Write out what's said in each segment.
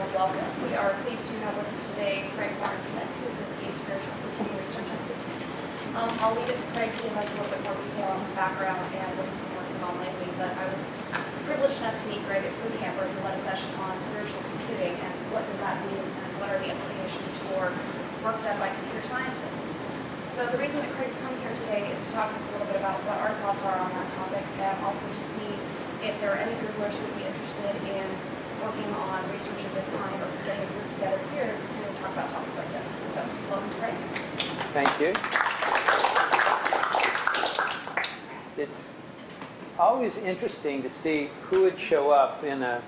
welcome. We are pleased to have with us today Craig Warren-Smith, who's with the Spiritual Computing Research Institute. I'll leave it to Craig to give us a little bit more detail on his background and what he's been working on lately, but I was privileged enough to meet Greg at Food Camper, who led a session on spiritual computing and what does that mean and what are the implications for work done by computer scientists. So the reason that Craig's come here today is to talk to us a little bit about what our thoughts are on that topic, and also to see if there are any Googlers who would be interested in working on research of this kind or getting a group together here to talk about topics like this. So, welcome to Craig. Thank you. It's always interesting to see who would show up in a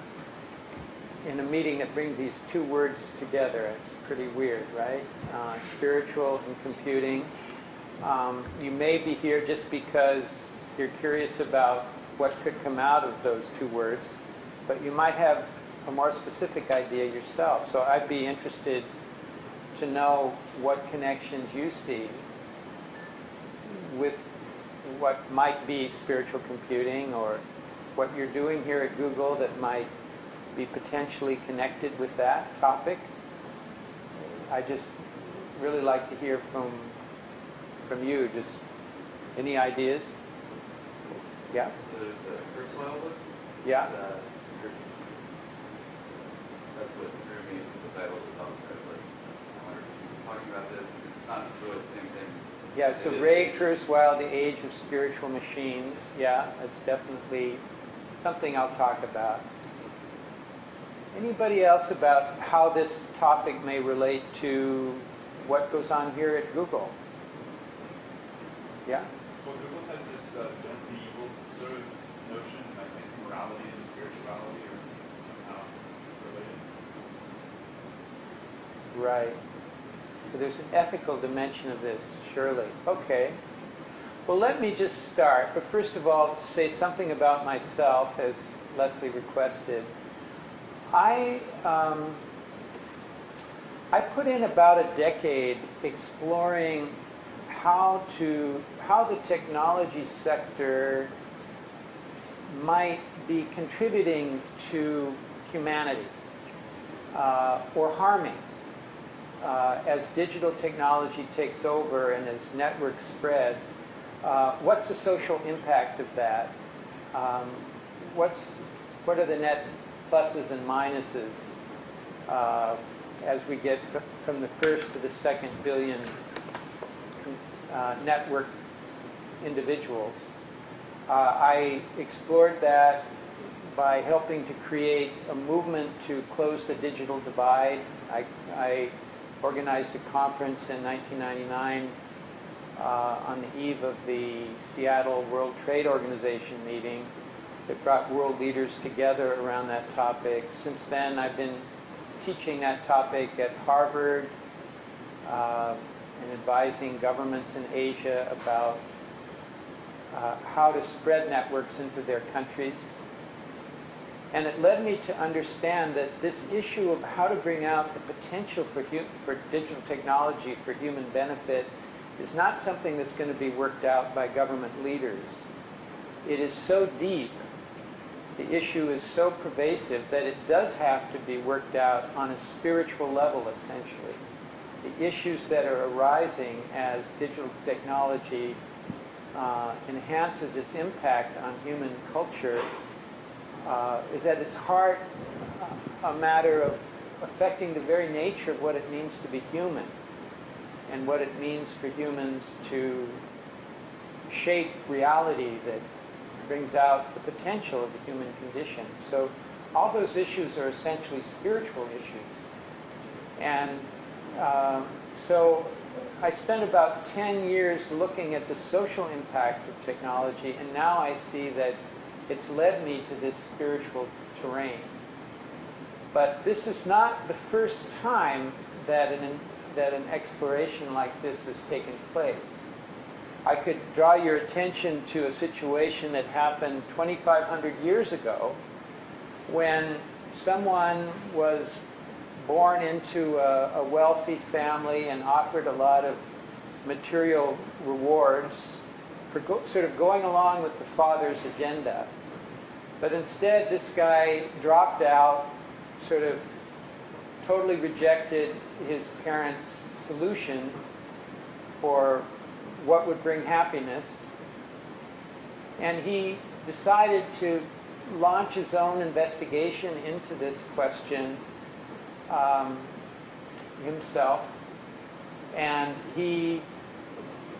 meeting that brings these two words together. It's pretty weird, right? Spiritual and computing. You may be here just because you're curious about what could come out of those two words, but you might have a more specific idea yourself. So I'd be interested to know what connections you see with what might be spiritual computing, or what you're doing here at Google that might be potentially connected with that topic. I just really like to hear from you. Just any ideas? Yeah? So there's the Kurzweil book. Yeah. Spiritual. So that's what drew me to the title of the talk. I was like, I wonder if he's talking about this. It's not really the same thing. Yeah, so Ray Kurzweil, The Age of Spiritual Machines. Yeah, that's definitely something I'll talk about. Anybody else about how this topic may relate to what goes on here at Google? Yeah? Well, Google has this don't be evil sort of notion. I think morality and spirituality are somehow related. Right. So there's an ethical dimension of this, surely. Okay. Well, let me just start. But first of all, to say something about myself, as Leslie requested. I put in about a decade exploring how the technology sector might be contributing to humanity or harming as digital technology takes over and as networks spread. What's the social impact of that? What are the net pluses and minuses as we get from the first to the second billion network individuals? I explored that by helping to create a movement to close the digital divide. I organized a conference in 1999 on the eve of the Seattle World Trade Organization meeting that brought world leaders together around that topic. Since then, I've been teaching that topic at Harvard and advising governments in Asia about how to spread networks into their countries. And it led me to understand that this issue of how to bring out the potential for digital technology for human benefit is not something that's going to be worked out by government leaders. It is so deep, the issue is so pervasive, that it does have to be worked out on a spiritual level, essentially. The issues that are arising as digital technology enhances its impact on human culture is at its heart a matter of affecting the very nature of what it means to be human and what it means for humans to shape reality that brings out the potential of the human condition. So all those issues are essentially spiritual issues. And so I spent about 10 years looking at the social impact of technology, and now I see that it's led me to this spiritual terrain. But this is not the first time that an exploration like this has taken place. I could draw your attention to a situation that happened 2,500 years ago when someone was born into a wealthy family and offered a lot of material rewards for sort of going along with the father's agenda. But instead, this guy dropped out, sort of totally rejected his parents' solution for what would bring happiness. And he decided to launch his own investigation into this question himself. And he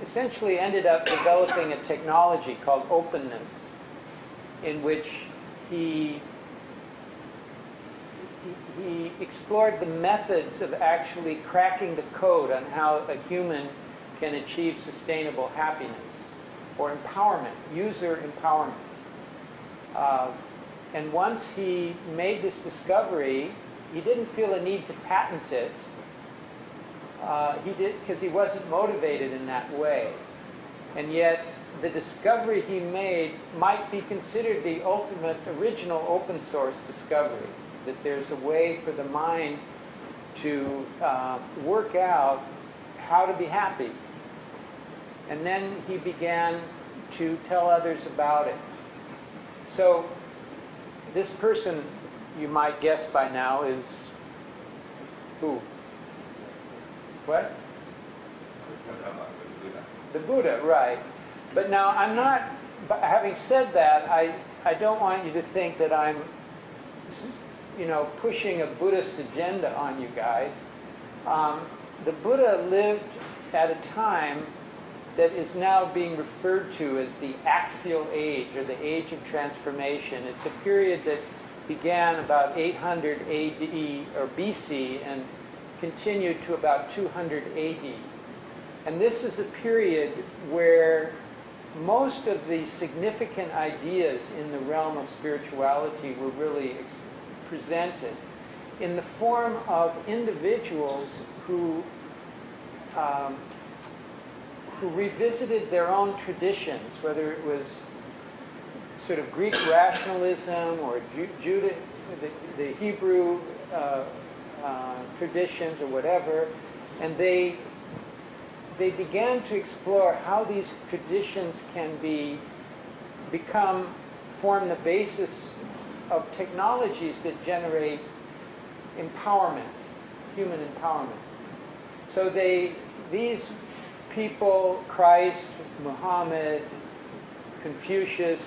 essentially ended up developing a technology called openness, in which he explored the methods of actually cracking the code on how a human can achieve sustainable happiness or empowerment, user empowerment. And once he made this discovery, he didn't feel a need to patent it. He did because he wasn't motivated in that way. And yet, the discovery he made might be considered the ultimate original open source discovery, that there's a way for the mind to work out how to be happy. And then he began to tell others about it. So this person, you might guess by now, is who? What? The Buddha, right. But now I'm not, having said that, I don't want you to think that I'm, pushing a Buddhist agenda on you guys. The Buddha lived at a time that is now being referred to as the axial age, or the age of transformation. It's a period that began about 800 AD or BC and continued to about 200 AD. And this is a period where most of the significant ideas in the realm of spirituality were really presented in the form of individuals who revisited their own traditions, whether it was sort of Greek rationalism or the Hebrew traditions or whatever, and they began to explore how these traditions can form the basis of technologies that generate empowerment, human empowerment. So these people, Christ, Muhammad, Confucius,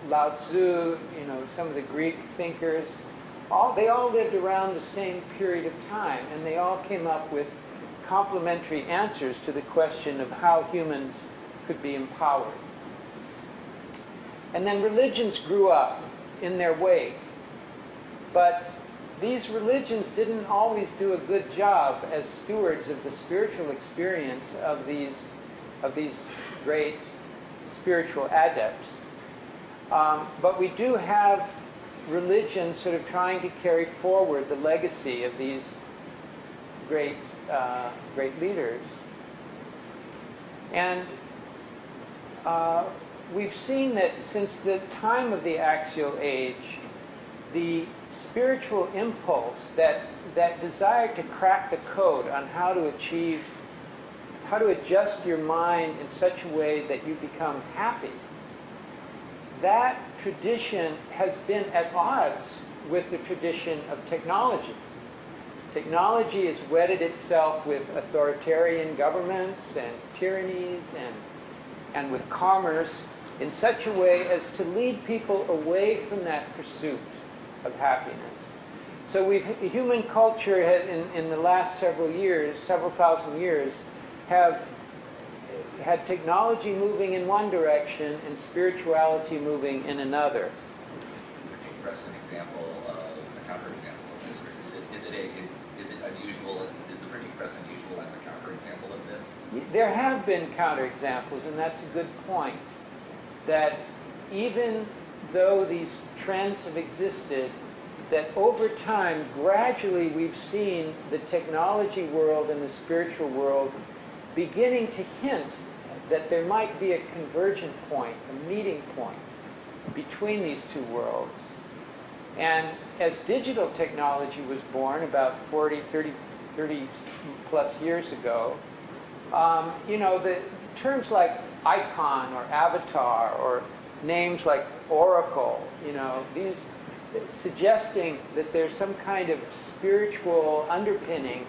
Lao Tzu, some of the Greek thinkers, they all lived around the same period of time, and they all came up with complementary answers to the question of how humans could be empowered. And then religions grew up in their wake, but these religions didn't always do a good job as stewards of the spiritual experience of these great spiritual adepts. But we do have religions sort of trying to carry forward the legacy of these great leaders. And we've seen that since the time of the axial age, the spiritual impulse, that desire to crack the code on how to adjust your mind in such a way that you become happy, that tradition has been at odds with the tradition of technology. Technology has wedded itself with authoritarian governments and tyrannies and with commerce in such a way as to lead people away from that pursuit of happiness. So human culture in the last several thousand years, have had technology moving in one direction and spirituality moving in another. Could you press an example of a counterexample of this? Is it unusual? Is the printing press unusual as a counterexample of this? There have been counterexamples, and that's a good point. That even though these trends have existed, that over time, gradually we've seen the technology world and the spiritual world beginning to hint that there might be a convergent point, a meeting point between these two worlds. And as digital technology was born about 30 plus years ago, the terms like icon or avatar or names like oracle, suggesting that there's some kind of spiritual underpinning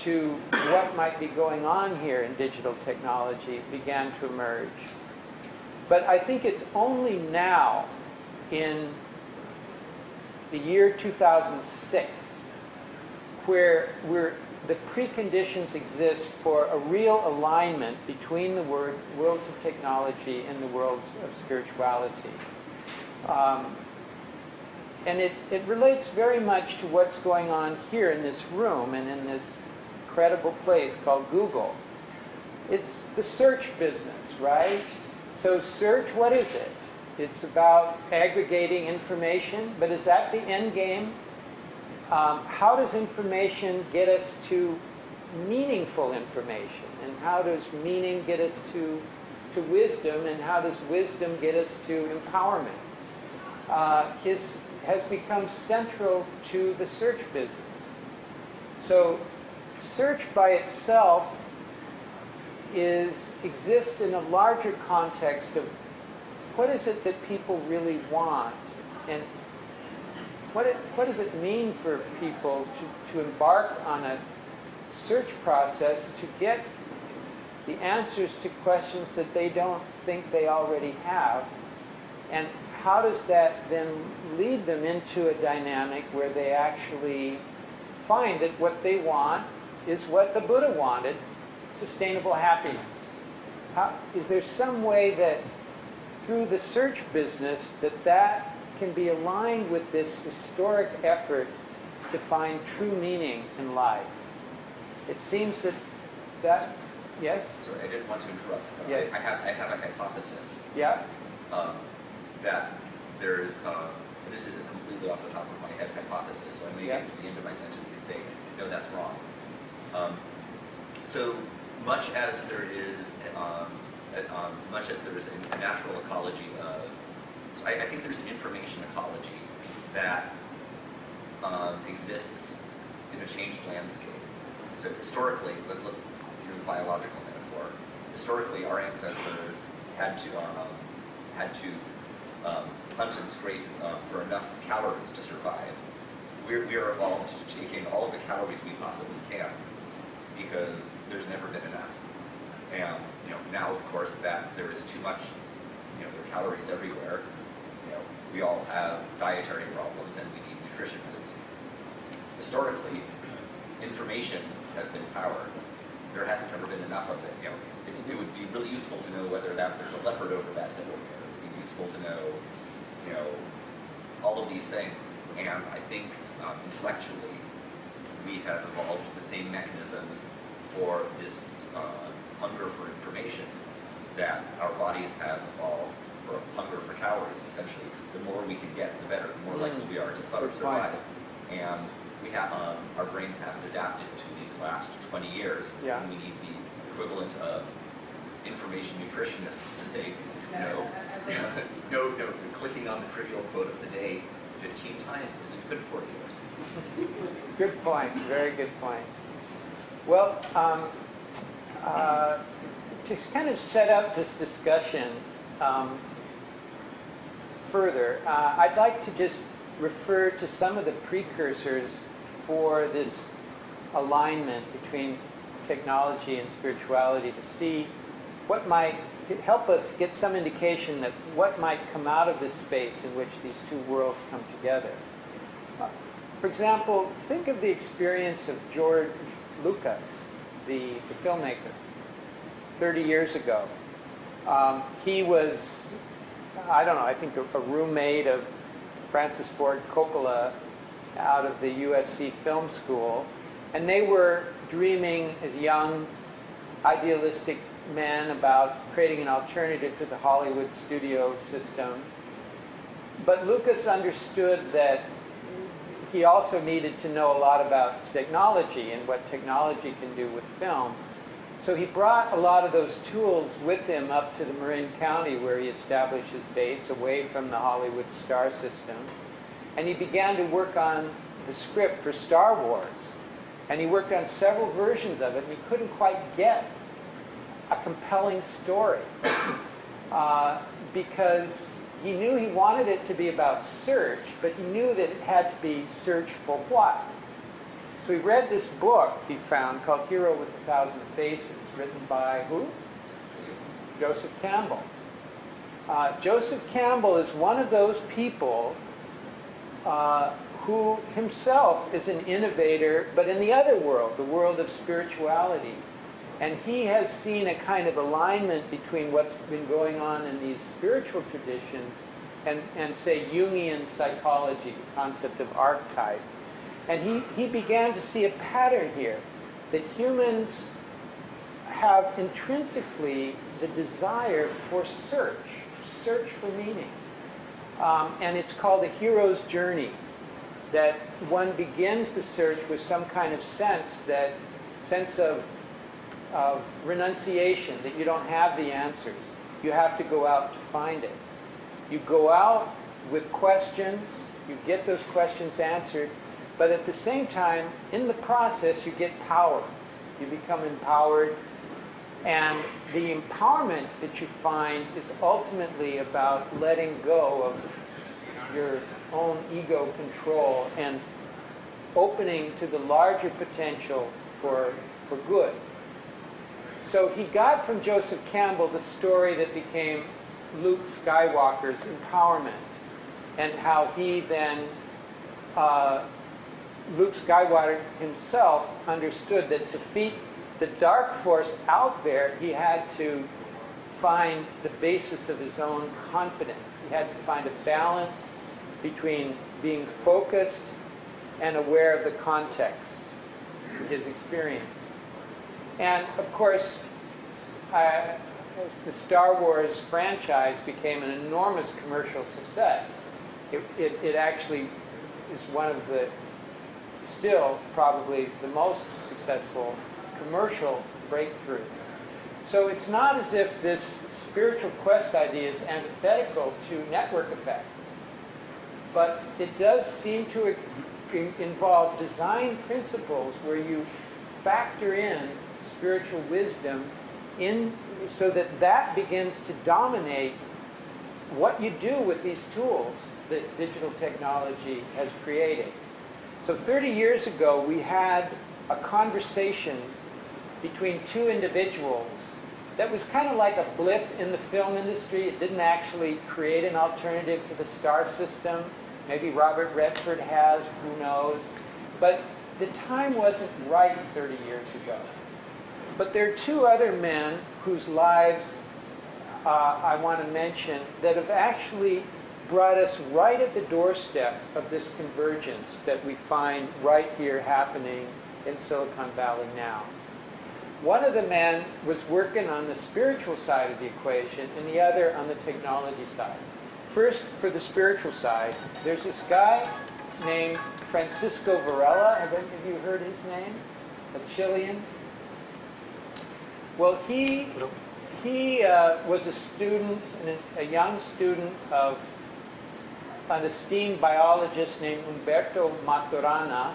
to what might be going on here in digital technology began to emerge. But I think it's only now, in the year 2006, where the preconditions exist for a real alignment between the worlds of technology and the worlds of spirituality. And it relates very much to what's going on here in this room and in this incredible place called Google. It's the search business, right? So search, what is it? It's about aggregating information, but is that the end game? How does information get us to meaningful information? And how does meaning get us to wisdom? And how does wisdom get us to empowerment? Has become central to the search business. So search by itself exists in a larger context of what is it that people really want, and what does it mean for people to embark on a search process to get the answers to questions that they don't think they already have, and how does that then lead them into a dynamic where they actually find that what they want is what the Buddha wanted, sustainable happiness? Is there some way that through the search business that can be aligned with this historic effort to find true meaning in life? It seems that yes? Sorry, I didn't want to interrupt. Yeah. I have a hypothesis. Yeah? That there's, this isn't completely off the top of my head hypothesis, so I may get to the end of my sentence and say, no, that's wrong. So much as there is, a natural ecology of, so I think there's an information ecology that exists in a changed landscape. So historically, here's a biological metaphor. Historically, our ancestors had to hunt and scrape for enough calories to survive. We are evolved to take in all of the calories we possibly can because there's never been enough. And now, of course, that there is too much. There are calories everywhere. We all have dietary problems, and we need nutritionists. Historically, information has been power. There hasn't ever been enough of it. It would be really useful to know whether there's a leopard over that hill. It would be useful to know, all of these things. And I think intellectually, we have evolved the same mechanisms for this hunger for information that our bodies have evolved for hunger for calories. Essentially, the more we can get, the better. The more likely we are to survive. And we have our brains haven't adapted to these last 20 years. Yeah. And we need the equivalent of information nutritionists to say, no, clicking on the trivial quote of the day 15 times isn't good for you. Good point. Very good point. Well, to kind of set up this discussion further, I'd like to just refer to some of the precursors for this alignment between technology and spirituality to see what might help us get some indication that what might come out of this space in which these two worlds come together. For example, think of the experience of George Lucas, the filmmaker, 30 years ago. He was, I think a roommate of Francis Ford Coppola out of the USC Film School, and they were dreaming as young, idealistic men about creating an alternative to the Hollywood studio system. But Lucas understood that he also needed to know a lot about technology and what technology can do with film. So he brought a lot of those tools with him up to the Marin County where he established his base away from the Hollywood star system. And he began to work on the script for Star Wars. And he worked on several versions of it, and he couldn't quite get a compelling story because he knew he wanted it to be about search, but he knew that it had to be search for what. So he read this book he found called Hero with a Thousand Faces, written by who? Joseph Campbell. Joseph Campbell is one of those people who himself is an innovator, but in the other world, the world of spirituality. And he has seen a kind of alignment between what's been going on in these spiritual traditions and say, Jungian psychology, the concept of archetype. And he began to see a pattern here, that humans have intrinsically the desire for search for meaning. And it's called a hero's journey, that one begins the search with some kind of sense of renunciation, that you don't have the answers. You have to go out to find it. You go out with questions, you get those questions answered, but at the same time, in the process, you get power. You become empowered, and the empowerment that you find is ultimately about letting go of your own ego control and opening to the larger potential for good. So he got from Joseph Campbell the story that became Luke Skywalker's empowerment, and how he then, Luke Skywalker himself understood that to defeat the dark force out there, he had to find the basis of his own confidence. He had to find a balance between being focused and aware of the context of his experience. And of course, as the Star Wars franchise became an enormous commercial success, it actually is one of the, still probably the most successful commercial breakthrough. So it's not as if this spiritual quest idea is antithetical to network effects, but it does seem to involve design principles where you factor in spiritual wisdom in, so that that begins to dominate what you do with these tools that digital technology has created. So 30 years ago, we had a conversation between two individuals that was kind of like a blip in the film industry. It didn't actually create an alternative to the star system. Maybe Robert Redford has, who knows. But the time wasn't right 30 years ago. But there are two other men whose lives I want to mention that have actually brought us right at the doorstep of this convergence that we find right here happening in Silicon Valley now. One of the men was working on the spiritual side of the equation, and the other on the technology side. First, for the spiritual side, there's this guy named Francisco Varela. Have any of you heard his name? A Chilean. Well, he was a student, a young student of an esteemed biologist named Humberto Maturana,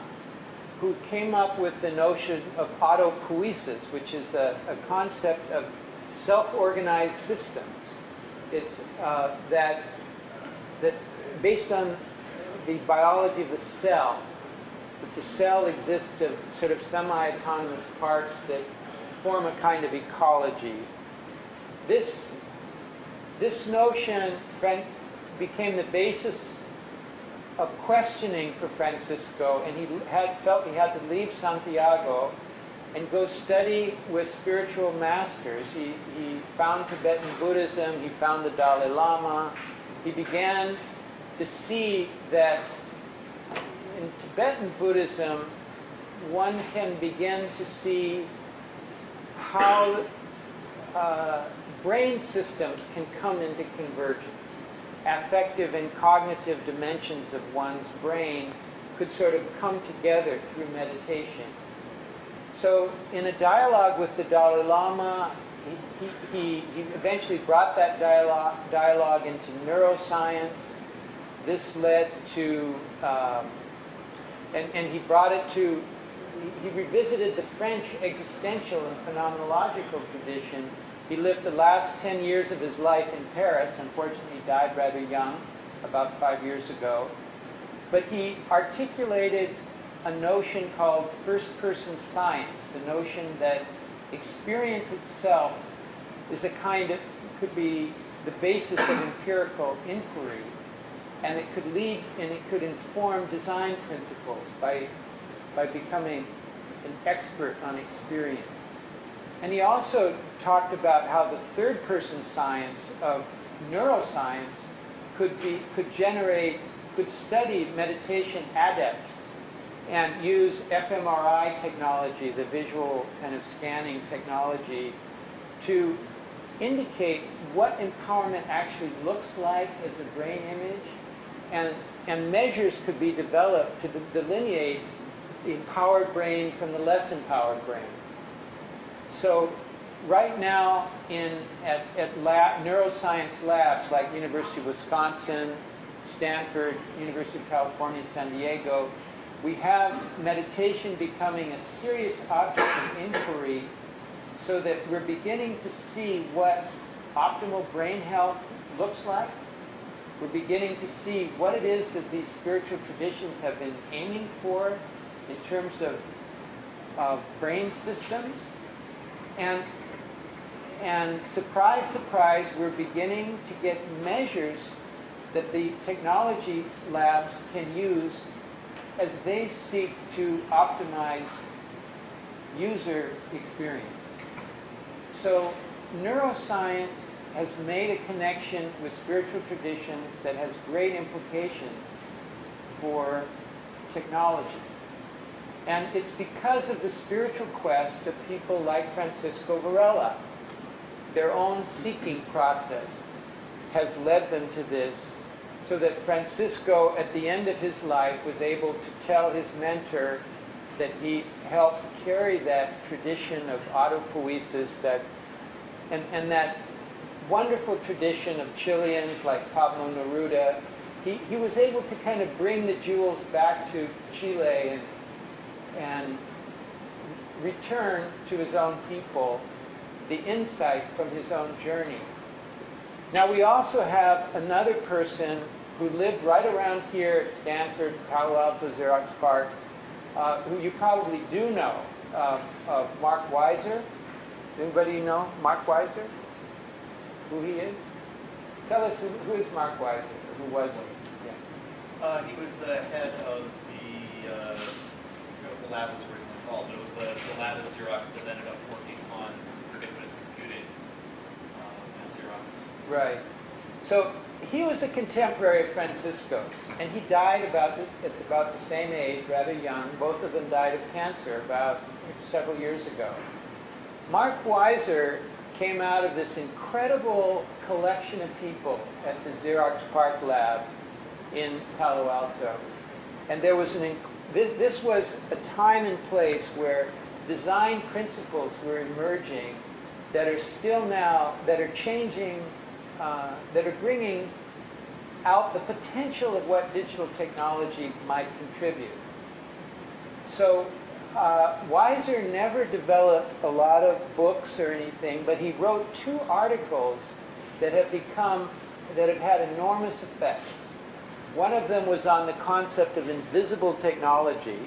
who came up with the notion of autopoiesis, which is a concept of self-organized systems. It's that based on the biology of the cell, that the cell exists of sort of semi-autonomous parts that form a kind of ecology. This notion became the basis of questioning for Francisco, and he felt he had to leave Santiago and go study with spiritual masters. He found Tibetan Buddhism, he found the Dalai Lama. He began to see that in Tibetan Buddhism, one can begin to see how brain systems can come into convergence. Affective and cognitive dimensions of one's brain could sort of come together through meditation. So in a dialogue with the Dalai Lama, he eventually brought that dialogue into neuroscience. This led to, and he brought it to, he revisited the French existential and phenomenological tradition He lived the last 10 years of his life in Paris. Unfortunately, he died rather young, about 5 years ago. But he articulated a notion called first-person science, the notion that experience itself is a kind of, could be the basis of empirical inquiry, and it could lead and it could inform design principles by becoming an expert on experience. And he also talked about how the third-person science of neuroscience could study meditation adepts and use fMRI technology, the visual kind of scanning technology, to indicate what empowerment actually looks like as a brain image, and measures could be developed to delineate the empowered brain from the less empowered brain. So right now at neuroscience labs like University of Wisconsin, Stanford, University of California, San Diego, we have meditation becoming a serious object of inquiry, so that we're beginning to see what optimal brain health looks like. We're beginning to see what it is that these spiritual traditions have been aiming for in terms of brain systems. And surprise, surprise, we're beginning to get measures that the technology labs can use as they seek to optimize user experience. So neuroscience has made a connection with spiritual traditions that has great implications for technology. And it's because of the spiritual quest of people like Francisco Varela. Their own seeking process has led them to this, so that Francisco, at the end of his life, was able to tell his mentor that he helped carry that tradition of autopoiesis, and that wonderful tradition of Chileans like Pablo Neruda. He was able to kind of bring the jewels back to Chile and return to his own people the insight from his own journey. Now we also have another person who lived right around here at Stanford, Palo Alto, Xerox Park, who you probably do know, Mark Weiser. Anybody know Mark Weiser? Who he is? Tell us who is Mark Weiser, or who was he? Yeah. He was the head of the, I forget what the lab was originally called, but it was the lab at Xerox that ended up working on ubiquitous computing at Xerox. Right. So he was a contemporary of Francisco's, and he died at about the same age, rather young. Both of them died of cancer about several years ago. Mark Weiser came out of this incredible collection of people at the Xerox PARC lab in Palo Alto. And there was this was a time and place where design principles were emerging that are still now, that are changing, that are bringing out the potential of what digital technology might contribute. So Weiser never developed a lot of books or anything, but he wrote 2 articles that have had enormous effects. One of them was on the concept of invisible technology,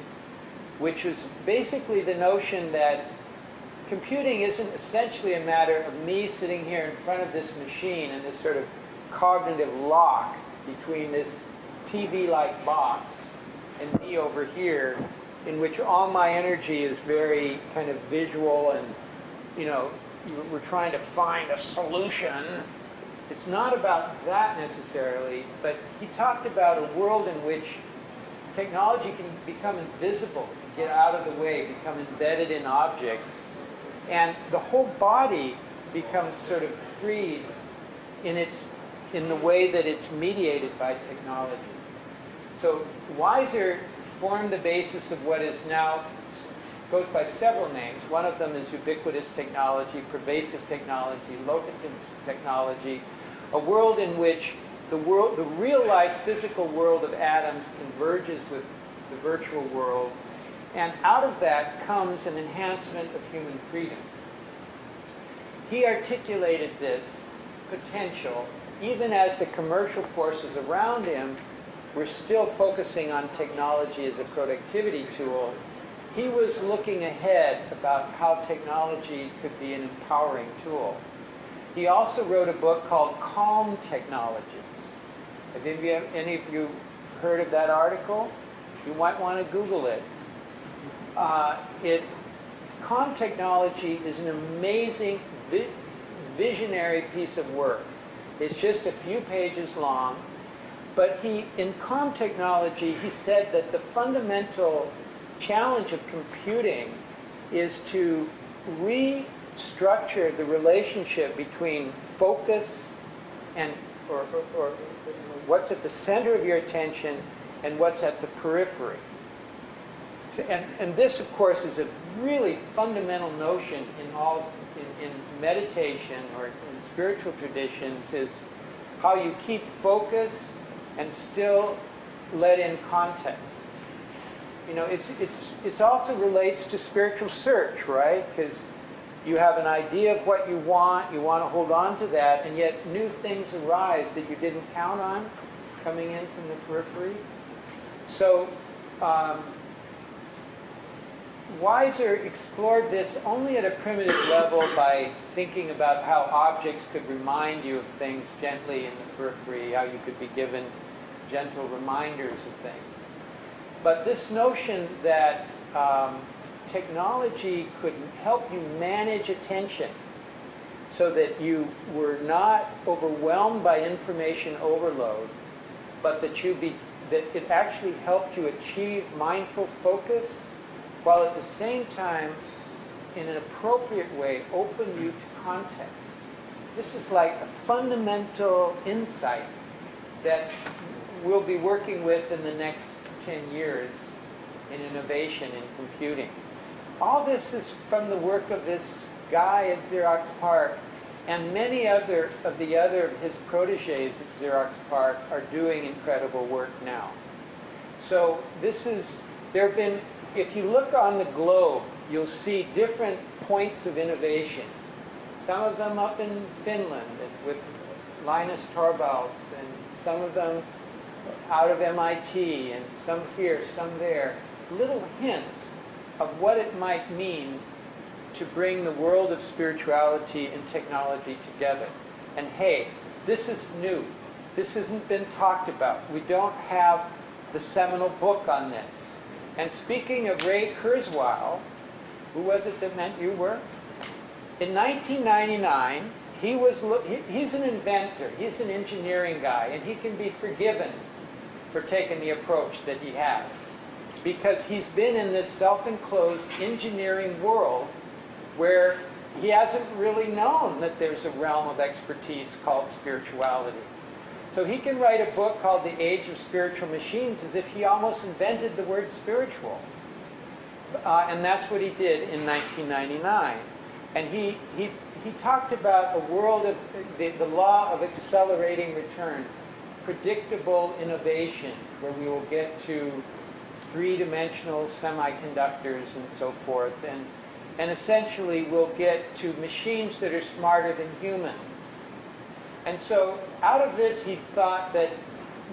which was basically the notion that computing isn't essentially a matter of me sitting here in front of this machine and this sort of cognitive lock between this TV-like box and me over here, in which all my energy is very kind of visual, and we're trying to find a solution. It's not about that necessarily, but he talked about a world in which technology can become invisible, to get out of the way, become embedded in objects, and the whole body becomes sort of freed in the way that it's mediated by technology. So Weiser formed the basis of what is now, goes by several names. One of them is ubiquitous technology, pervasive technology, locative technology, a world in which the real-life physical world of atoms converges with the virtual world, and out of that comes an enhancement of human freedom. he articulated this potential even as the commercial forces around him were still focusing on technology as a productivity tool. He was looking ahead about how technology could be an empowering tool. He also wrote a book called Calm Technologies. Have any of you heard of that article? You might want to Google it. Calm Technology is an amazing, visionary piece of work. It's just a few pages long. But in Calm Technology, he said that the fundamental challenge of computing is to restructure the relationship between focus and or what's at the center of your attention and what's at the periphery. So, and this, of course, is a really fundamental notion in meditation or in spiritual traditions, is how you keep focus and still let in context. You know, it's also relates to spiritual search, right? Because you have an idea of what you want to hold on to that, and yet new things arise that you didn't count on coming in from the periphery. So Weiser explored this only at a primitive level by thinking about how objects could remind you of things gently in the periphery, how you could be given gentle reminders of things. But this notion that technology could help you manage attention so that you were not overwhelmed by information overload, but that it actually helped you achieve mindful focus, while at the same time, in an appropriate way, open you to context. This is like a fundamental insight that we'll be working with in the next 10 years in innovation in computing. All this is from the work of this guy at Xerox PARC, and many of his proteges at Xerox PARC are doing incredible work now. So there have been, if you look on the globe, you'll see different points of innovation. Some of them up in Finland with Linus Torvalds, and some of them out of MIT, and some here, some there. Little hints of what it might mean to bring the world of spirituality and technology together. And hey, this is new. This hasn't been talked about. We don't have the seminal book on this. And speaking of Ray Kurzweil, who was it that meant you were? In 1999, he's an inventor. He's an engineering guy, and he can be forgiven for taking the approach that he has, because he's been in this self-enclosed engineering world where he hasn't really known that there's a realm of expertise called spirituality. So he can write a book called The Age of Spiritual Machines as if he almost invented the word spiritual. And that's what he did in 1999. And he talked about a world of the law of accelerating returns, predictable innovation, where we will get to three-dimensional semiconductors and so forth. And essentially we'll get to machines that are smarter than humans. And so out of this, he thought that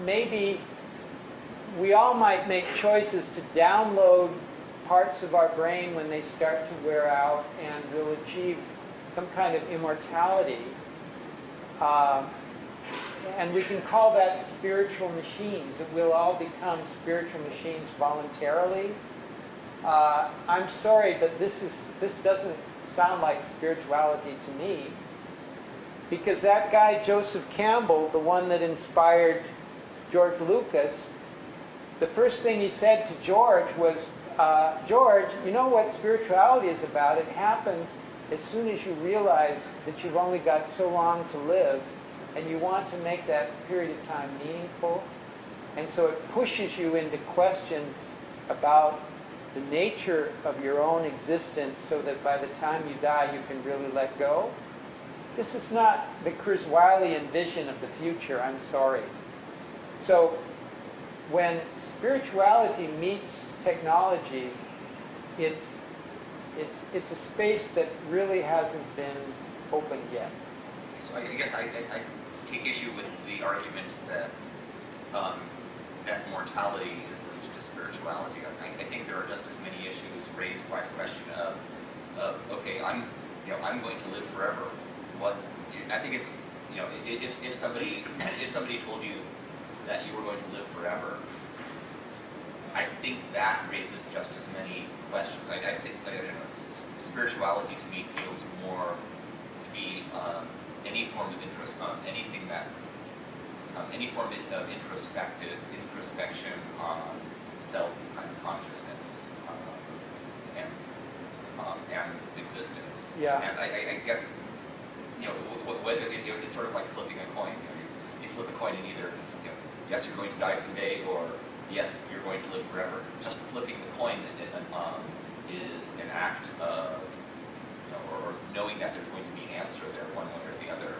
maybe we all might make choices to download parts of our brain when they start to wear out, and we'll achieve some kind of immortality. And we can call that spiritual machines, that we'll all become spiritual machines voluntarily. I'm sorry, but this doesn't sound like spirituality to me. Because that guy, Joseph Campbell, the one that inspired George Lucas, the first thing he said to George was, George, you know what spirituality is about? It happens as soon as you realize that you've only got so long to live, and you want to make that period of time meaningful. And so it pushes you into questions about the nature of your own existence, so that by the time you die, you can really let go. This is not the Kurzweilian vision of the future, I'm sorry. So when spirituality meets technology, it's a space that really hasn't been opened yet. So I guess I take issue with the argument that that mortality is linked to spirituality. I think there are just as many issues raised by the question of okay, I'm going to live forever. What I think it's if somebody told you that you were going to live forever, I think that raises just as many questions. I'd say I don't know, spirituality to me feels more to be any form of interest, anything that any form of introspection on self consciousness and existence. Yeah. And I guess whether it's sort of like flipping a coin. You flip a coin and either yes, you're going to die someday, or yes, you're going to live forever. Just flipping the coin is an act of or knowing that there's going to be an answer there, one way or the other.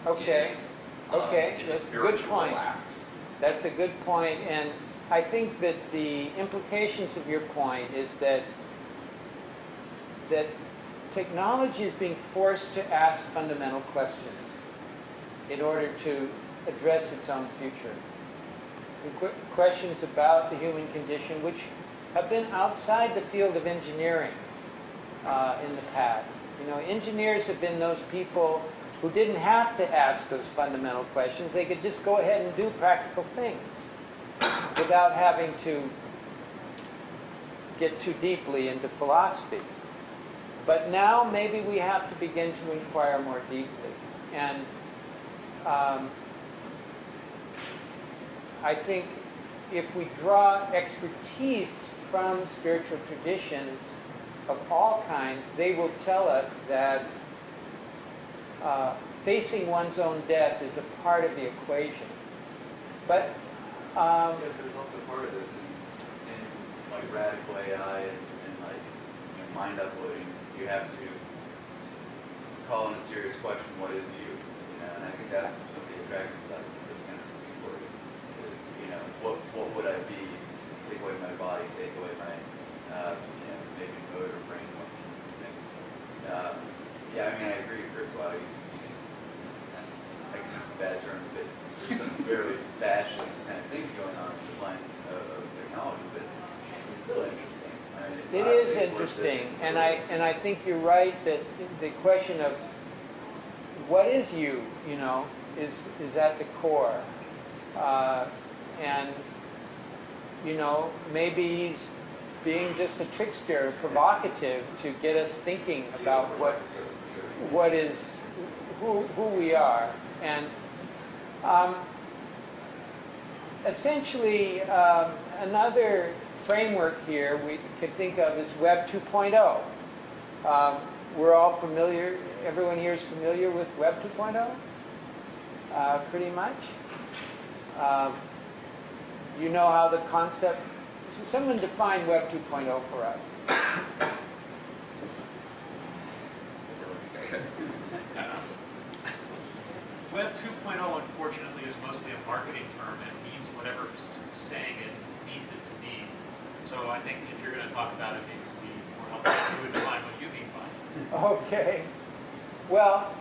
Okay. Is a That's a good spiritual point. act. That's a good point, and I think that the implications of your point is that technology is being forced to ask fundamental questions in order to address its own future. Questions about the human condition, which have been outside the field of engineering in the past. Engineers have been those people who didn't have to ask those fundamental questions. They could just go ahead and do practical things without having to get too deeply into philosophy. But now maybe we have to begin to inquire more deeply. And I think if we draw expertise from spiritual traditions of all kinds, they will tell us that facing one's own death is a part of the equation. But there's also part of this in like radical AI and like mind uploading. You have to call in a serious question: what is you? And I think that's some of the attractive side of this kind of inquiry. What would I be? Take away my body, take away my maybe motor or brain functions and things. Yeah, I mean, I agree with Chris. Wow, I can use some bad terms, but there's some very fascist kind of things going on in this line of technology, but it's still interesting. I mean, it is interesting, and I think you're right that the question of what is you, is at the core, and maybe he's being just a trickster, provocative to get us thinking about what is who we are, and essentially another framework here we could think of as Web 2.0. We're all familiar, everyone here is familiar with Web 2.0, pretty much. You know how the concept, someone define Web 2.0 for us. Web 2.0, unfortunately, is mostly a marketing term and means whatever saying it means it to mean. So I think if you're going to talk about it, maybe it would be more helpful if you would define what you mean by it. Okay. Well,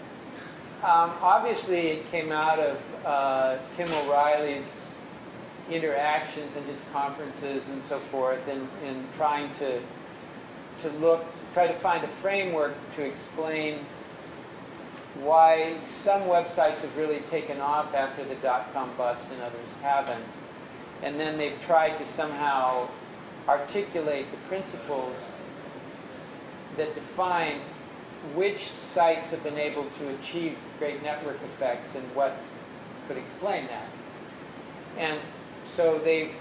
obviously it came out of Tim O'Reilly's interactions and his conferences and so forth in trying to try to find a framework to explain why some websites have really taken off after the dot-com bust and others haven't. And then they've tried to somehow articulate the principles that define which sites have been able to achieve great network effects and what could explain that. And so they've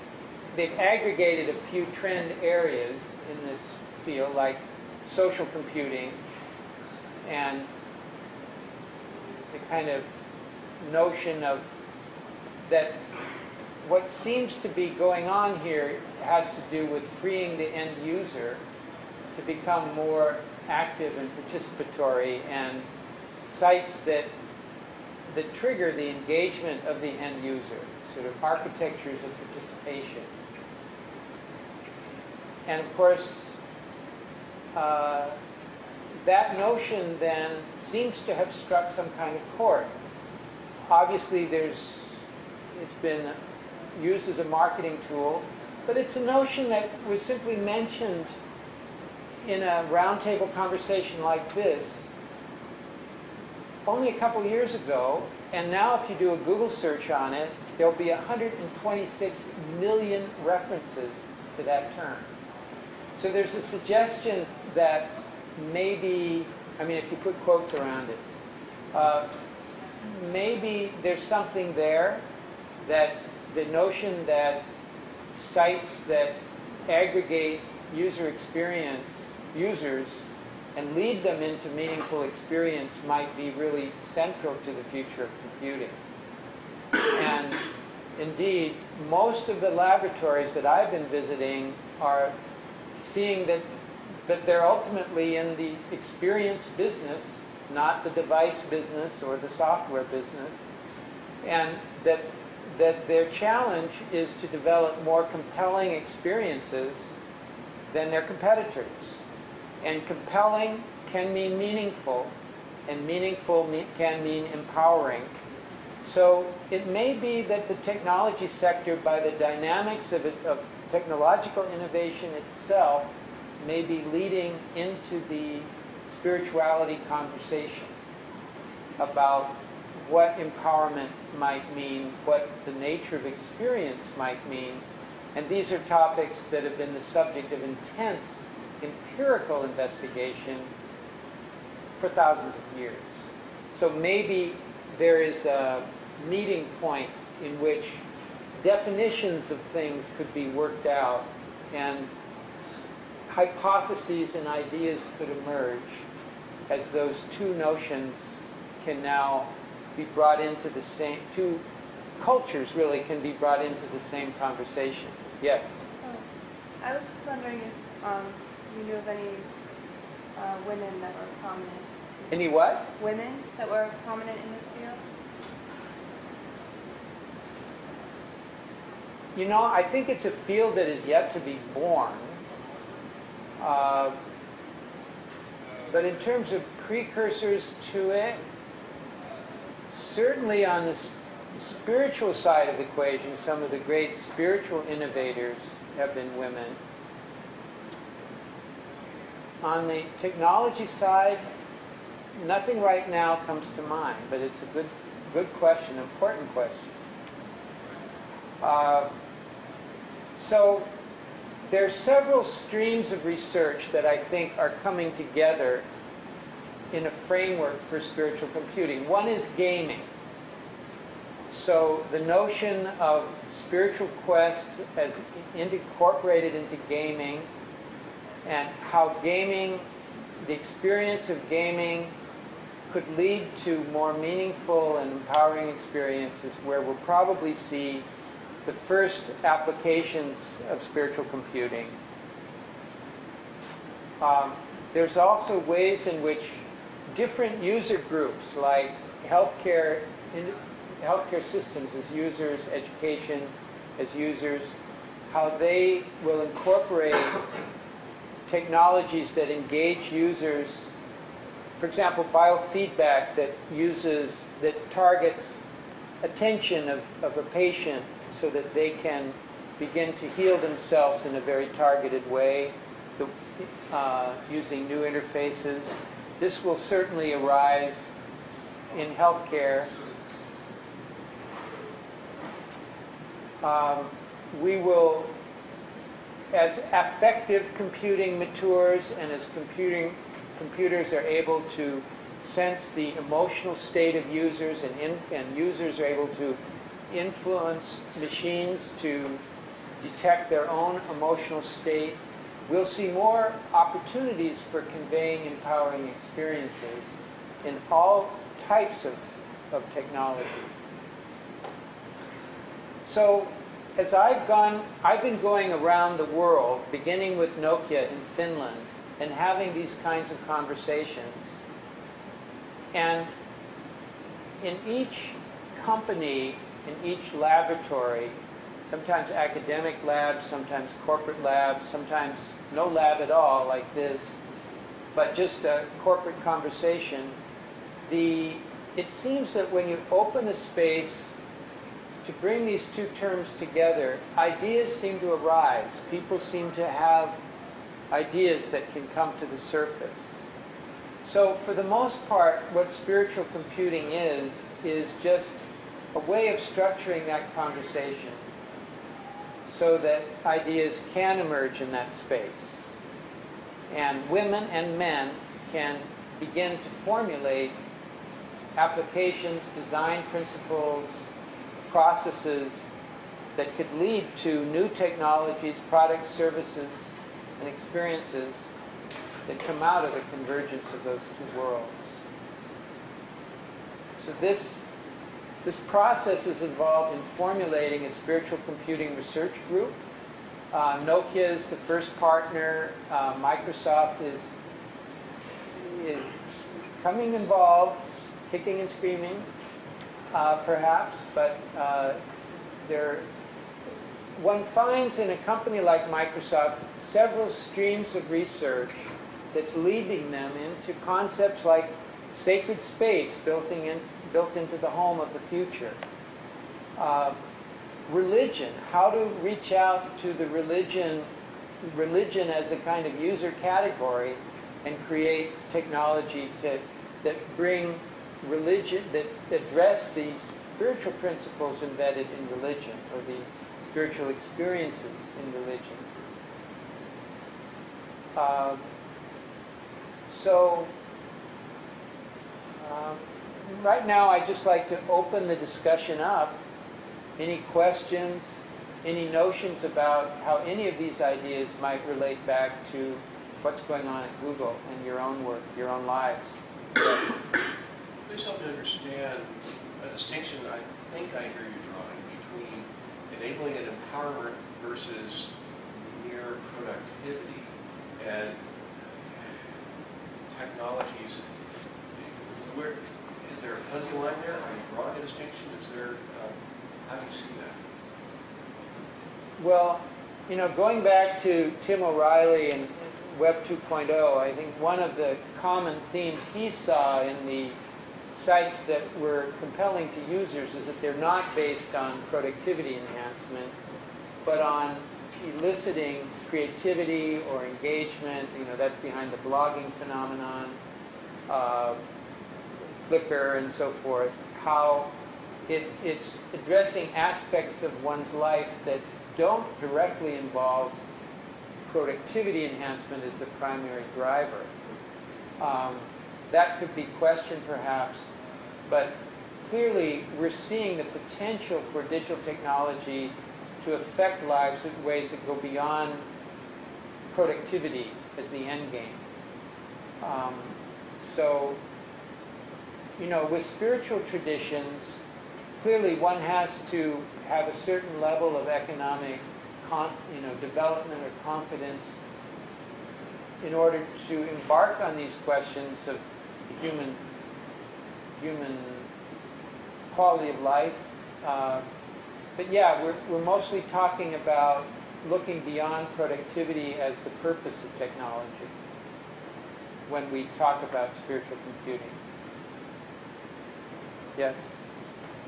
aggregated a few trend areas in this field, like social computing and the kind of notion of that what seems to be going on here has to do with freeing the end user to become more active and participatory, and sites that trigger the engagement of the end user, sort of architectures of participation. And of course, that notion then seems to have struck some kind of chord. Obviously, it's been used as a marketing tool, but it's a notion that was simply mentioned in a roundtable conversation like this only a couple years ago, and now if you do a Google search on it, there'll be 126 million references to that term. So there's a suggestion that maybe, I mean, if you put quotes around it, maybe there's something there, that the notion that sites that aggregate user experience, users, and lead them into meaningful experience might be really central to the future of computing. And indeed, most of the laboratories that I've been visiting are seeing that they're ultimately in the experience business, not the device business or the software business, and that their challenge is to develop more compelling experiences than their competitors. And compelling can mean meaningful, and meaningful can mean empowering. So it may be that the technology sector, by the dynamics of technological innovation itself, may be leading into the spirituality conversation about what empowerment might mean, what the nature of experience might mean. And these are topics that have been the subject of intense empirical investigation for thousands of years. So maybe there is a meeting point in which definitions of things could be worked out and hypotheses and ideas could emerge as those two notions can now be brought into the same, two cultures really can be brought into the same conversation. Yes? I was just wondering if you knew of any women that were prominent. Any what? Women that were prominent in this field? You know, I think it's a field that is yet to be born. But in terms of precursors to it, certainly on the spiritual side of the equation, some of the great spiritual innovators have been women. On the technology side, nothing right now comes to mind, but it's a good question, important question. So there are several streams of research that I think are coming together in a framework for spiritual computing. One is gaming. So the notion of spiritual quest as incorporated into gaming, and how gaming, the experience of gaming, could lead to more meaningful and empowering experiences where we'll probably see the first applications of spiritual computing. There's also ways in which different user groups, like healthcare systems as users, education as users, how they will incorporate technologies that engage users. For example, biofeedback that targets attention of a patient so that they can begin to heal themselves in a very targeted way, using new interfaces. This will certainly arise in healthcare. We will, as affective computing matures and as computers are able to sense the emotional state of users and users are able to influence machines to detect their own emotional state, we'll see more opportunities for conveying empowering experiences in all types of technology. So as I've been going around the world, beginning with Nokia in Finland, and having these kinds of conversations. And in each company, in each laboratory, sometimes academic labs, sometimes corporate labs, sometimes no lab at all like this, but just a corporate conversation. It seems that when you open a space to bring these two terms together, ideas seem to arise. People seem to have ideas that can come to the surface. So for the most part, what spiritual computing is just a way of structuring that conversation so that ideas can emerge in that space. And women and men can begin to formulate applications, design principles, processes that could lead to new technologies, products, services, and experiences that come out of the convergence of those two worlds. So this process is involved in formulating a spiritual computing research group. Nokia is the first partner. Microsoft is coming involved, kicking and screaming, perhaps, but one finds in a company like Microsoft several streams of research that's leading them into concepts like sacred space built into the home of the future. Religion, how to reach out to the religion as a kind of user category and create technology that bring religion, that address the spiritual principles embedded in religion, or the spiritual experiences in religion. Right now I'd just like to open the discussion up. Any questions, any notions about how any of these ideas might relate back to what's going on at Google and your own work, your own lives? Please help me understand a distinction I think I hear you drawing between enabling an empowerment versus mere productivity and technologies. Where is there a fuzzy line there? Are you drawing a distinction? Is there? How do you see that? Well, going back to Tim O'Reilly and Web 2.0, I think one of the common themes he saw in the sites that were compelling to users is that they're not based on productivity enhancement, but on eliciting creativity or engagement. That's behind the blogging phenomenon, Flickr and so forth, how it's addressing aspects of one's life that don't directly involve productivity enhancement as the primary driver. That could be questioned perhaps, but clearly we're seeing the potential for digital technology to affect lives in ways that go beyond productivity as the end game. With spiritual traditions, clearly one has to have a certain level of economic development or confidence in order to embark on these questions of human quality of life. But yeah, we're mostly talking about looking beyond productivity as the purpose of technology when we talk about spiritual computing. Yes?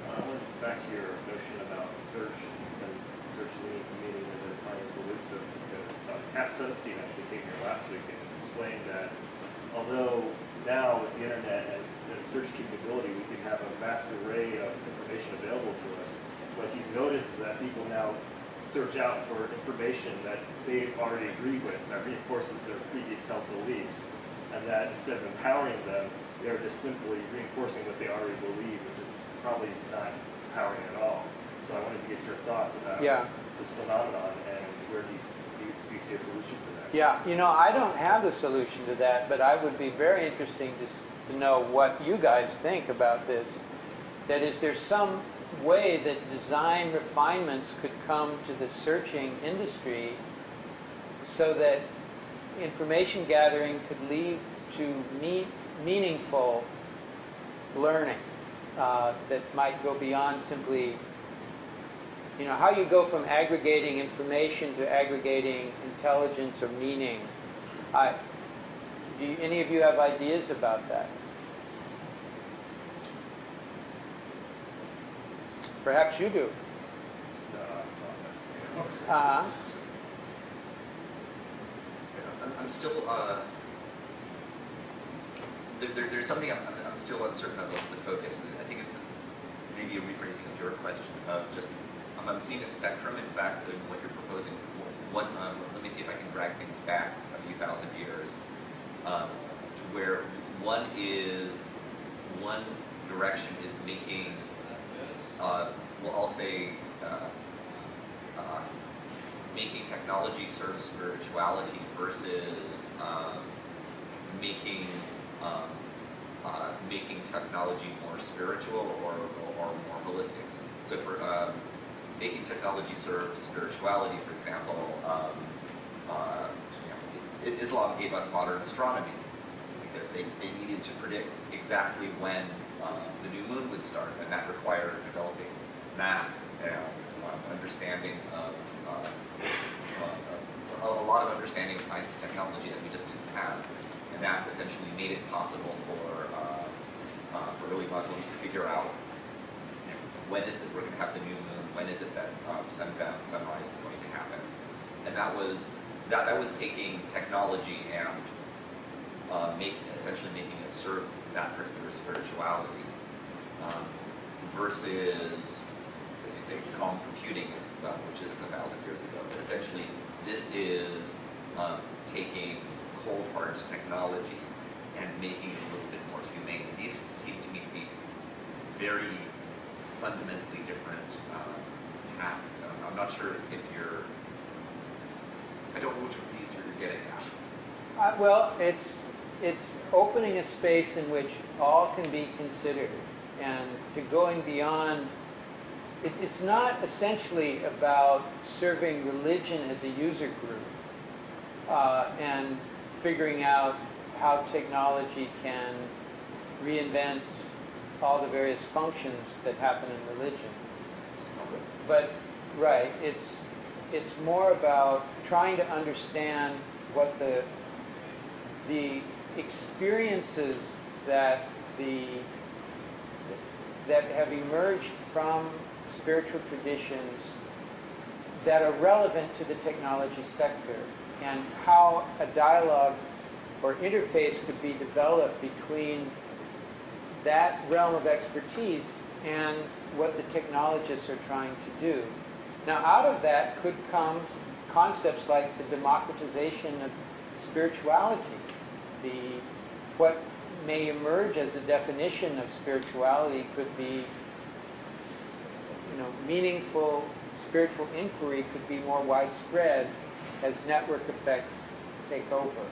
I went back to your notion about search and search leading to meaning and then finding the wisdom, because Cass Sunstein actually came here last week and explained that although now with the internet and search capability we can have a vast array of information available to us, what he's noticed is that people now search out for information that they already agree with, that reinforces their previous held beliefs, and that instead of empowering them, they're just simply reinforcing what they already believe, which is probably not empowering at all. So I wanted to get your thoughts about this phenomenon and where do you see a solution for that? Yeah, I don't have the solution to that, but I would be very interesting to know what you guys think about this. That is, there's some way that design refinements could come to the searching industry so that information gathering could lead to meaningful learning that might go beyond simply, how you go from aggregating information to aggregating intelligence or meaning. Do any of you have ideas about that? Perhaps you do. No, it's not necessary. Uh-huh. I'm still, there's something I'm still uncertain about the focus. I think it's maybe a rephrasing of your question of just, I'm seeing a spectrum, in fact, in what you're proposing. One, let me see if I can drag things back a few thousand years, to where one direction is making, well, I'll say, making technology serve spirituality versus making making technology more spiritual or more holistic. So for making technology serve spirituality, for example, Islam gave us modern astronomy because they needed to predict exactly when the new moon would start, and that required developing math and understanding of a lot of understanding of science and technology that we just didn't have, and that essentially made it possible for early Muslims to figure out when is it we're going to have the new moon, when is it that sunrise is going to happen, and that was taking technology and essentially making it serve that particular spirituality, versus, as you say, calm computing, which isn't 1,000 years ago. But essentially, this is taking cold hard technology and making it a little bit more humane. And these seem to me to be very fundamentally different tasks. I'm not sure if you're. I don't know which of these you're getting at. Well, it's opening a space in which all can be considered, and to going beyond. It's not essentially about serving religion as a user group and figuring out how technology can reinvent all the various functions that happen in religion. But right, it's more about trying to understand what the experiences that have emerged from spiritual traditions that are relevant to the technology sector, and how a dialogue or interface could be developed between that realm of expertise and what the technologists are trying to do. Now, out of that could come concepts like the democratization of spirituality. What may emerge as a definition of spirituality could be, meaningful spiritual inquiry could be more widespread as network effects take over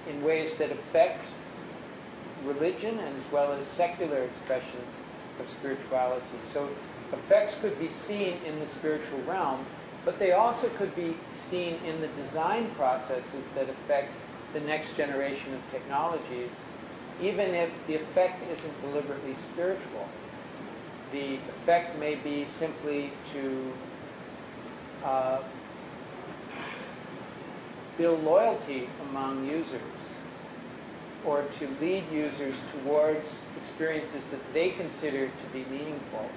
in ways that affect religion and as well as secular expressions of spirituality. So effects could be seen in the spiritual realm, but they also could be seen in the design processes that affect the next generation of technologies, even if the effect isn't deliberately spiritual. The effect may be simply to build loyalty among users, or to lead users towards experiences that they consider to be meaningful,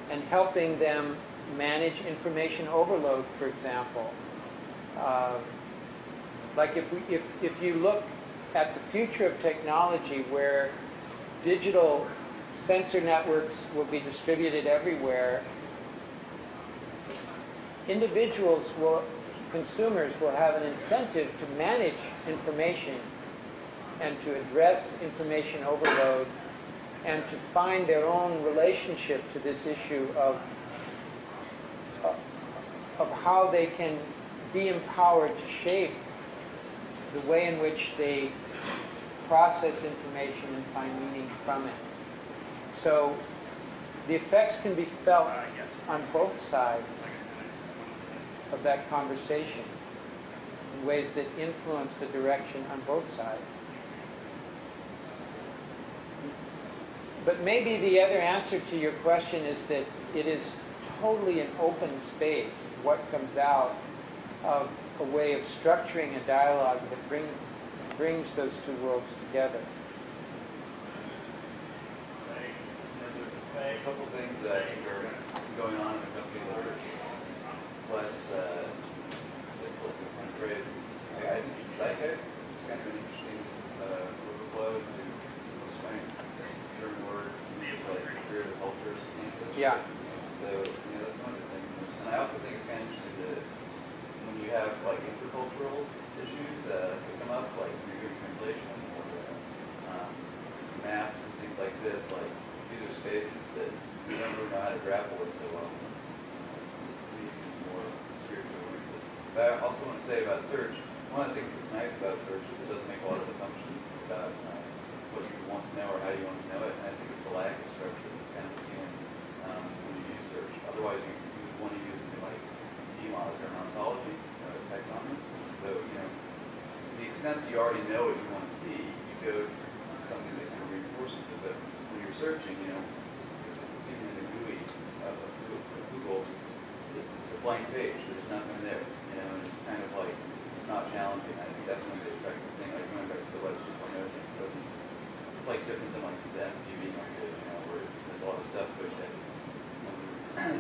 and helping them manage information overload, for example. Like if you look at the future of technology, where digital sensor networks will be distributed everywhere, consumers will have an incentive to manage information and to address information overload and to find their own relationship to this issue of how they can be empowered to shape the way in which they process information and find meaning from it. So the effects can be felt on both sides of that conversation in ways that influence the direction on both sides. But maybe the other answer to your question is that it is totally an open space, what comes out of a way of structuring a dialogue that brings those two worlds together. There's a couple things that I think are going on in the company that are less difficult to kind of phrase. I think zeitgeist is kind of an interesting overflow to explain certain words, like spirit of culture. Yeah. So, that's one of the things. And I also think it's kind of interesting that when you have like intercultural issues that come up, like when you're doing translation or maps and things like this, like these are spaces that you don't really know how to grapple with so well. This needs to be more spiritual oriented. But I also want to say about search, one of the things that's nice about search is it doesn't make a lot of assumptions about what you want to know or how you want to know it. And I think it's the lack of structure that's kind of appealing when you use search. Otherwise, you would want to use something like DMOS or an ontology, taxonomy. So, to the extent that you already know what you want to see, you go to something that kind of reinforces it. But when you're searching, it's even in the GUI of Google, it's a blank page. There's nothing there, and it's kind of like, it's not challenging. I think that's one of the attractive things, like going back to the Web 2.0 thing. It's like different than like the MTV market, where there's a lot of stuff pushed in.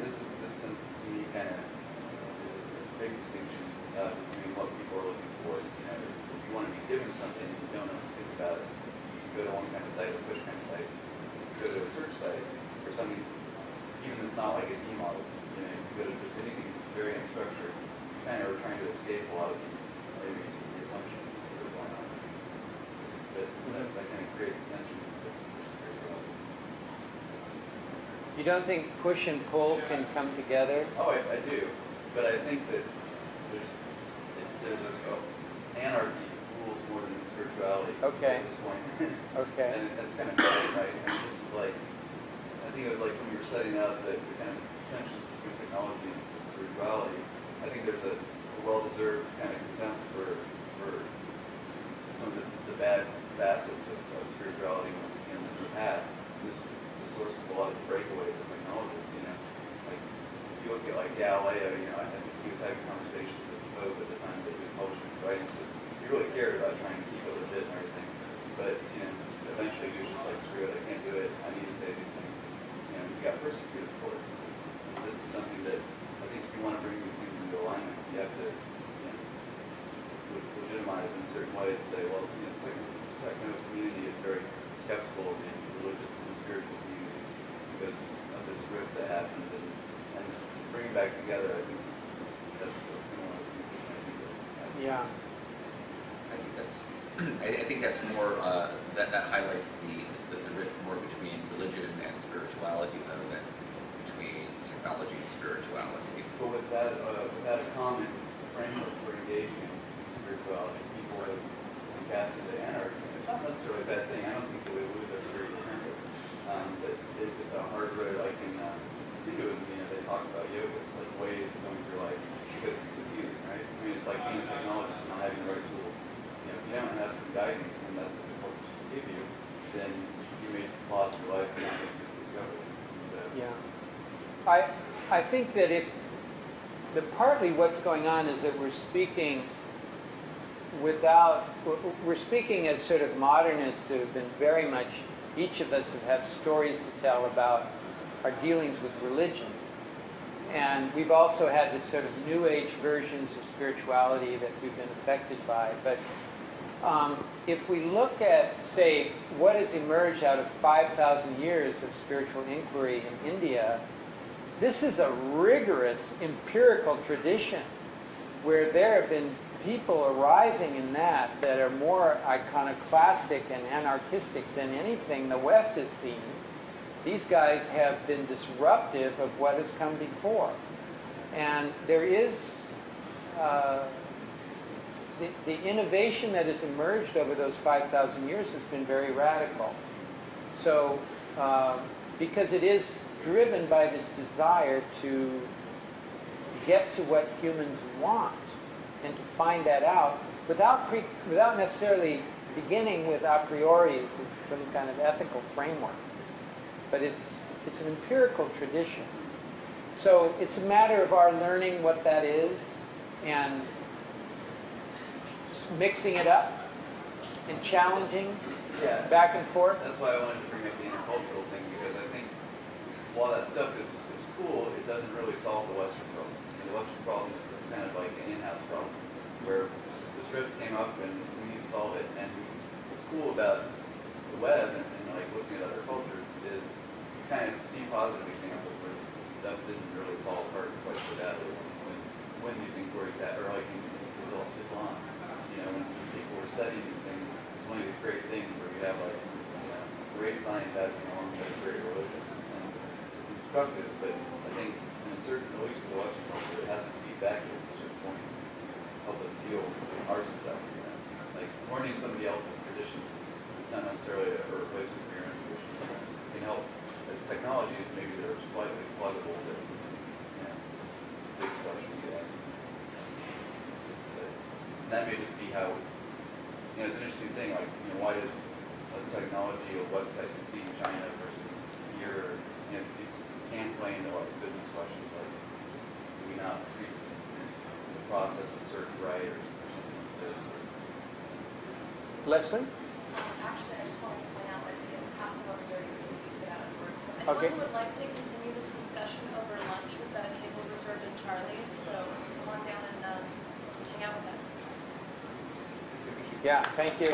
This tends to me kind of is a big distinction between what people are looking for. If you want to be given something and you don't know what to think about it, you go to one kind of site, a push kind of site. You go to a search site for something, even that's not like a D model. You go to just anything that's very unstructured. You kind of are trying to escape a lot of these maybe the assumptions that are going on. But that kind of creates tension. You don't think push and pull can come together? Oh, I do, but I think that there's anarchy rules more than spirituality Okay. at this point. Okay. And that's kind of funny, right? And this is like, I think it was like when we were setting up the kind of tensions between technology and spirituality. I think there's a well-deserved kind of contempt for some of the bad facets of spirituality in the past. This is the source of a lot of the breakaway for technologists. Like if you look at like Galileo, I think he was having conversations with the Pope at the time that he was publishing his writings. He really cared about trying to keep it legit and everything. But eventually he was just like, screw it, I can't do it. I need to say these things. He got persecuted for it. And this is something that I think if you want to bring these things into alignment, you have to legitimize in a certain way to say, well, the techno community is very skeptical of the religious and spiritual communities because of this rift that happened, and to bring it back together, I think that's kind of one of the things that I think that Yeah. I think that's more that highlights the rift more between religion and spirituality though than between technology and spirituality. But without a common framework for engaging in spirituality, people have been cast into anarchy. It's not necessarily a bad thing. I don't think that we lose our spiritual purpose. But it's a hard road. Like in Hinduism, they talk about yoga. It's like ways of going through life because it's confusing, right? I mean, it's like being a technologist and not having the right tools. If you don't have some guidance and that's what the coach give you, then you may plod through life and not make these discoveries. So, Yeah. I think that partly what's going on is that we're speaking as sort of modernists who have been very much, each of us have stories to tell about our dealings with religion. And we've also had this sort of new age versions of spirituality that we've been affected by. But if we look at, say, what has emerged out of 5,000 years of spiritual inquiry in India, this is a rigorous empirical tradition where there have been people arising in that are more iconoclastic and anarchistic than anything the West has seen. These guys have been disruptive of what has come before. And there is the innovation that has emerged over those 5,000 years has been very radical. So, because it is driven by this desire to get to what humans want and to find that out without necessarily beginning with a priori some kind of ethical framework. But it's an empirical tradition. So it's a matter of our learning what that is and mixing it up and challenging, Yeah. back and forth. That's why I wanted to bring up the intercultural thing, because I think while that stuff is cool, it doesn't really solve the Western problem. And the Western problem is it's kind of like an in-house problem, where this rift came up and we need to solve it. And what's cool about the web and like looking at other cultures is you kind of see positive examples where this stuff didn't really fall apart quite so badly when these inquiries or like in Islam, you know, when people were studying these things, it's one of these great things where you have like, you know, great science acting alongside great religion. And it's instructive, but I think in a certain, at least for the Western culture, it has to feed back to a certain point to help us heal our stuff, you know. Like learning somebody else's tradition, it's not necessarily a replacement for your own tradition. It can help as technologies, maybe they're slightly pluggable, but, you know, it's a big question to ask. And that may just be how, you know, it's an interesting thing, like, you know, why does a technology or website succeed in China versus here? You know, these can play into like business questions, like, do we not treat the process of certain writers or something like this? Leslie? Actually, I just wanted to point out that it is past 11:30, so we need to get out of the room. So anyone Okay. who would like to continue this discussion over lunch, we've got a table reserved in Charlie's, so come on down and hang out with us. Yeah, thank you.